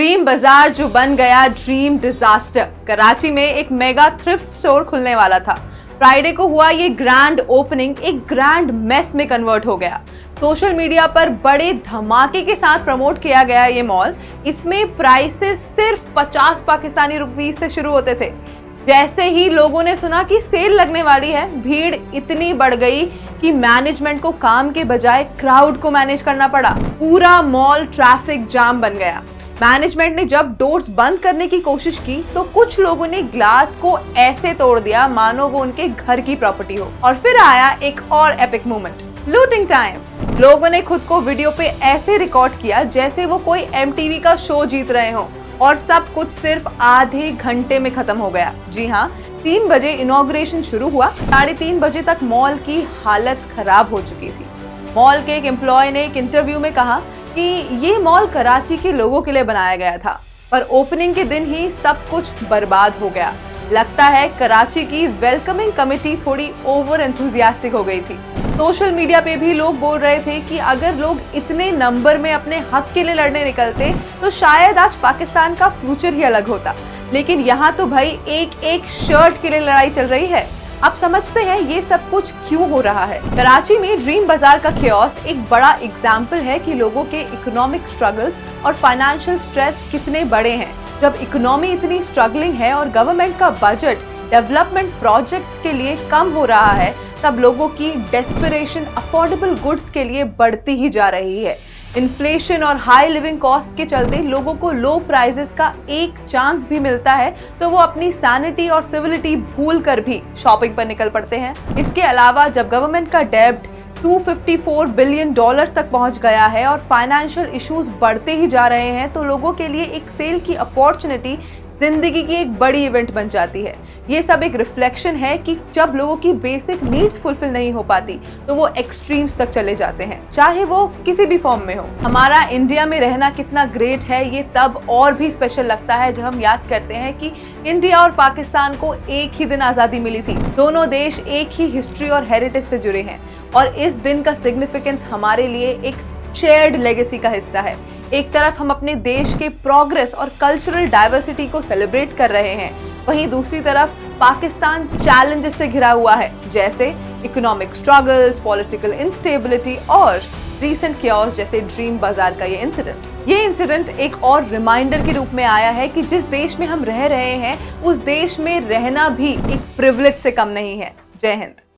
Dream बाजार जो बन गया ड्रीम डिजास्टर। कराची में एक मेगा थ्रिफ्ट स्टोर खुलने वाला था। फ्राइडे को हुआ ये ग्रैंड ओपनिंग एक ग्रैंड मेस में कन्वर्ट हो गया। सोशल मीडिया पर बड़े धमाके के साथ प्रमोट किया गया ये मॉल। इसमें प्राइसेस सिर्फ 50 पाकिस्तानी रुपीस से शुरू होते थे। जैसे ही लोगों ने सुना कि सेल लगने वाली है, भीड़ इतनी बढ़ गई कि मैनेजमेंट को काम के बजाय क्राउड को मैनेज करना पड़ा। पूरा मॉल ट्रैफिक जाम बन गया। मैनेजमेंट ने जब डोर्स बंद करने की कोशिश की तो कुछ लोगों ने ग्लास को ऐसे तोड़ दिया मानो वो उनके घर की प्रॉपर्टी हो। और फिर आया एक और एपिक मोमेंट, लूटिंग टाइम। लोगों ने खुद को वीडियो पे ऐसे रिकॉर्ड किया जैसे वो कोई एमटीवी का शो जीत रहे हो, और सब कुछ सिर्फ आधे घंटे में खत्म हो गया। जी हाँ, 3 बजे इनॉग्रेशन शुरू हुआ, 3:30 बजे तक मॉल की हालत खराब हो चुकी थी। मॉल के एक एम्प्लॉय ने एक इंटरव्यू में कहा कि ये मॉल कराची के लोगों के लिए बनाया गया था, पर ओपनिंग के दिन ही सब कुछ बर्बाद हो गया। लगता है कराची की वेलकमिंग कमेटी थोड़ी ओवर एंथुजियास्टिक हो गई थी। सोशल मीडिया पे भी लोग बोल रहे थे कि अगर लोग इतने नंबर में अपने हक के लिए लड़ने निकलते तो शायद आज पाकिस्तान का फ्यूचर ही अलग होता। लेकिन यहाँ तो भाई एक एक शर्ट के लिए लड़ाई चल रही है। अब समझते हैं ये सब कुछ क्यों हो रहा है। कराची में ड्रीम बाजार का chaos एक बड़ा एग्जाम्पल है कि लोगों के इकोनॉमिक स्ट्रगल्स और फाइनेंशियल स्ट्रेस कितने बड़े हैं। जब इकोनॉमी इतनी स्ट्रगलिंग है और गवर्नमेंट का बजट डेवलपमेंट प्रोजेक्ट्स के लिए कम हो रहा है, तब लोगों की डेस्परेशन अफोर्डेबल गुड्स के लिए बढ़ती ही जा रही है। इन्फ्लेशन और हाई लिविंग कॉस्ट के चलते लोगों को लो प्राइसेस का एक चांस भी मिलता है तो वो अपनी सैनिटी और सिविलिटी भूल कर भी शॉपिंग पर निकल पड़ते हैं। इसके अलावा जब गवर्नमेंट का डेब्ट $254 बिलियन तक पहुंच गया है और फाइनेंशियल इश्यूज बढ़ते ही जा रहे हैं, तो लोगों के लिए एक सेल की अपॉर्चुनिटी जिंदगी की एक बड़ी इवेंट बन जाती है। ये सब एक रिफ्लेक्शन है कि जब लोगों की बेसिक नीड्स फुलफिल नहीं हो पाती तो वो एक्सट्रीम्स तक चले जाते हैं, चाहे वो किसी भी फॉर्म में हो। हमारा इंडिया में रहना कितना ग्रेट है ये तब और भी स्पेशल लगता है जब हम याद करते हैं कि इंडिया और पाकिस्तान को एक ही दिन आज़ादी मिली थी। दोनों देश एक ही हिस्ट्री और हेरिटेज से जुड़े हैं और इस दिन का सिग्निफिकेंस हमारे लिए एक शेयर्ड लेगेसी का हिस्सा है। एक तरफ हम अपने देश के प्रोग्रेस और कल्चरल डाइवर्सिटी को सेलिब्रेट कर रहे हैं, वहीं दूसरी तरफ पाकिस्तान चैलेंजेस से घिरा हुआ है, जैसे इकोनॉमिक स्ट्रगल्स, पॉलिटिकल इंस्टेबिलिटी और रीसेंट chaos जैसे ड्रीम बाजार का ये इंसिडेंट एक और रिमाइंडर के रूप में आया है कि जिस देश में हम रह रहे हैं उस देश में रहना भी एक प्रिविलेज से कम नहीं है। जय हिंद।